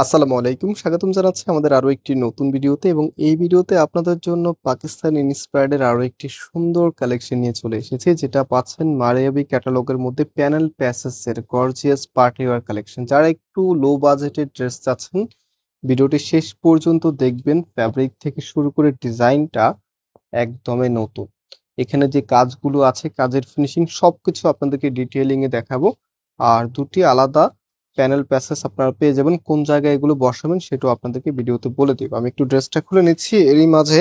আসসালামু আলাইকুম, স্বাগতম জানাচ্ছি আমাদের আরো একটি নতুন ভিডিওতে। এবং এই ভিডিওতে আপনাদের জন্য পাকিস্তান ইন্সপায়ার্ড এর আরো একটি সুন্দর কালেকশন নিয়ে চলে এসেছে, যেটা পাচ্ছেন মারিয়াবি ক্যাটালগের মধ্যে প্যানেল প্যাসেস এর গর্জিয়াস পার্টি ওয়্যার কালেকশন। যারা একটু লো বাজেটের ড্রেস চাচ্ছেন, ভিডিওটি শেষ পর্যন্ত দেখবেন। ফ্যাব্রিক থেকে শুরু করে ডিজাইনটা একদমই নতুন। এখানে যে কাজগুলো আছে, কাজের ফিনিশিং সবকিছু আপনাদেরকে ডিটেইলিং এ দেখাবো। আর দুটি আলাদা প্যানেল প্যাসেজ আপনারা পেয়ে যাবেন। কোন জায়গায় এগুলো বসাবেন সেটাও আপনাদেরকে ভিডিওতে বলে দিব। আমি একটু ড্রেসটা খুলে নিচ্ছি, এরই মাঝে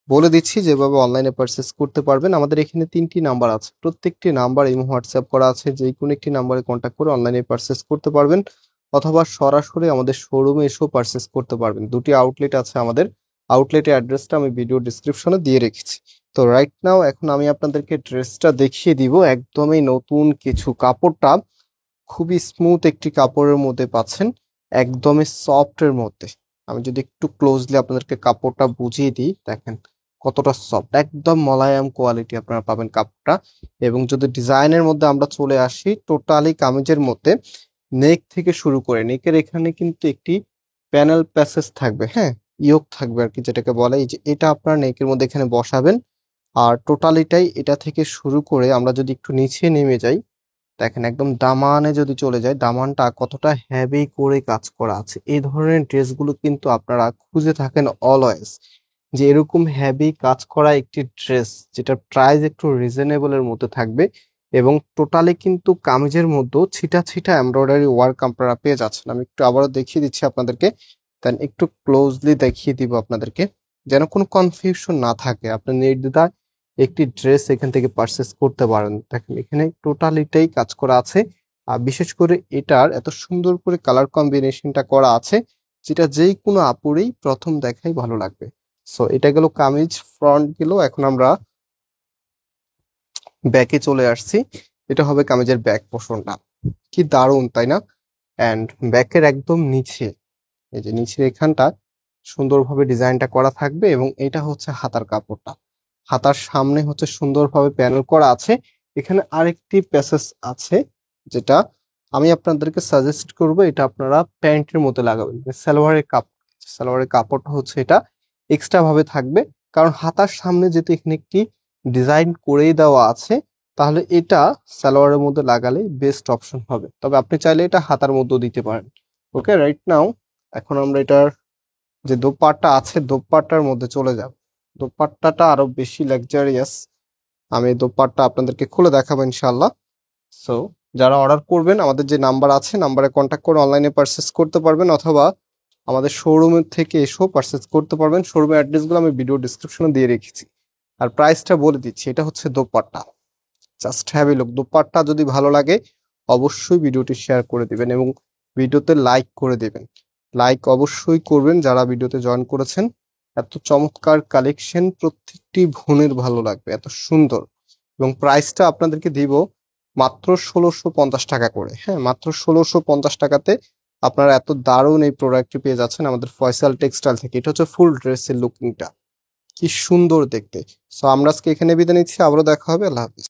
বলে দিচ্ছি যেভাবে অনলাইনে পারচেস করতে পারবেন। আমাদের এখানে 3টি নাম্বার আছে, প্রত্যেকটি নাম্বার ইমো হোয়াটসঅ্যাপ করা আছে। যে কোনো একটি নাম্বারে কন্ট্যাক্ট করে অনলাইনে পারচেস করতে পারবেন, অথবা সরাসরি আমাদের শোরুমে এসেও পারচেস করতে পারবেন। দুটি আউটলেট আছে আমাদের, আউটলেটের অ্যাড্রেসটা আমি ভিডিও ডিসক্রিপশনে দিয়ে রেখেছি। তো রাইট নাও এখন আমি আপনাদেরকে ড্রেসটা দেখিয়ে দিব। একদমই নতুন কিছু, কাপড়টা খুবই স্মুথ একটি কাপড়ের মধ্যে পাচ্ছেন, একদমই সফট এর মধ্যে। আমি যদি একটু ক্লোজলি আপনাদেরকে কাপড়টা বুঝিয়ে দিই, দেখেন কতটা সফট, একদম মোলায়েম কোয়ালিটি আপনারা পাবেন কাপড়টা। এবং যদি ডিজাইনের মধ্যে আমরা চলে আসি, টোটালি কামিজের মধ্যে নেক থেকে শুরু করে নেকের এখানে কিন্তু একটি প্যানেল প্যাসেজ থাকবে, হ্যাঁ, ইয়োক থাকবে আর কি, যেটাকে বলে এই যে এটা আপনার নেকের মধ্যে এখানে বসাবেন। আর টোটালিটাই এটা থেকে শুরু করে আমরা যদি একটু নিচে নেমে যাই, দেখেন একদম দামানে যদি চলে যায়, দামানটা কতটা হেভি করে কাজ করা আছে। এই ধরনের ড্রেসগুলো কিন্তু আপনারা খুঁজে থাকেন অলওয়েজ, যে এরকম হেভি কাজ করা একটি ড্রেস যেটার প্রাইস একটু রিজনেবল এর মধ্যে থাকবে। এবং টোটালি কিন্তু কামিজের মধ্যেও ছিটা ছিটা এমব্রয়ডারি ওয়ার্ক আপনারা পেয়ে যাচ্ছেন। আমি একটু আবারও দেখিয়ে দিচ্ছি আপনাদেরকে, দেন একটু ক্লোজলি দেখিয়ে দিব আপনাদেরকে, যেন কোনো কনফিউশন না থাকে, আপনি নির্দ্বিধায় একটি ড্রেস এখান থেকে পারচেস করতে পারেন। দেখেন এখানে টোটালিটাই কাজ করা আছে। আর বিশেষ করে এটার এত সুন্দর করে কালার কম্বিনেশনটা করা আছে, যেটা যেই কোনো আপুরেই প্রথম দেখাই ভালো লাগবে। সো এটা গেল কামিজ, ফ্রন্ট গেল। এখন আমরা ব্যাকে চলে আসছি। এটা হবে কামিজের ব্যাক পোর্শনটা, কি দারুণ তাই না? অ্যান্ড ব্যাকের একদম নিচে, এই যে নিচের এখানটা সুন্দরভাবে ডিজাইনটা করা থাকবে। এবং এটা হচ্ছে হাতার কাপড়টা, হাতার সামনে হচ্ছে সুন্দরভাবে প্যানেল করা আছে। এখানে আরেকটি প্যাসেজ আছে, যেটা আমি আপনাদেরকে সাজেস্ট করব, এটা আপনারা প্যান্টের মধ্যে লাগাবেন। সালোয়ারের কাপড়, সালোয়ারের কাপড়টা হচ্ছে এটা এক্সট্রা ভাবে থাকবে, কারণ হাতার সামনে যেহেতু এখানে একটি ডিজাইন করেই দেওয়া আছে, তাহলে এটা সালোয়ারের মধ্যে লাগালে বেস্ট অপশন হবে। তবে আপনি চাইলে এটা হাতার মধ্যেও দিতে পারেন। ওকে, রাইট নাও এখন আমরা এটার যে দোপাট্টা আছে, দোপাট্টার মধ্যে চলে যাব। দোপাট্টাটা আরো বেশি লাক্সারিয়াস, আমি দোপাট্টা আপনাদেরকে খুলে দেখাবো ইনশাল্লাহ। সো যারা অর্ডার করবেন, আমাদের যে নাম্বার আছে, নাম্বারে কন্ট্যাক্ট করে অনলাইনে পারচেস করতে পারবেন, অথবা আমাদের শোরুমের থেকে এসেও পারচেস করতে পারবেন। শোরুমের অ্যাড্রেসগুলো আমি ভিডিও ডিসক্রিপশনে দিয়ে রেখেছি। আর প্রাইসটা বলে দিচ্ছি, এটা হচ্ছে dupatta. Just have a look. Dupatta যদি ভালো লাগে অবশ্যই ভিডিওটি শেয়ার করে দিবেন এবং ভিডিওতে লাইক করে দিবেন। লাইক অবশ্যই করবেন যারা ভিডিওতে জয়েন করেছেন। এত চমৎকার কালেকশন প্রত্যেকটি বোনের ভালো লাগবে, এত সুন্দর। এবং প্রাইসটা আপনাদেরকে দিব মাত্র 1650 টাকা করে। হ্যাঁ, মাত্র 1650 টাকাতে আপনারা এত দারুণ এই প্রোডাক্টটি পেয়ে যাচ্ছেন আমাদের ফয়সাল টেক্সটাইল থেকে। এটা হচ্ছে ফুল ড্রেসের লুকিংটা, কি সুন্দর দেখতে। সো আমরা আজকে এখানে বিদায় নিচ্ছি, আবারও দেখা হবে। আল্লাহ হাফিজ।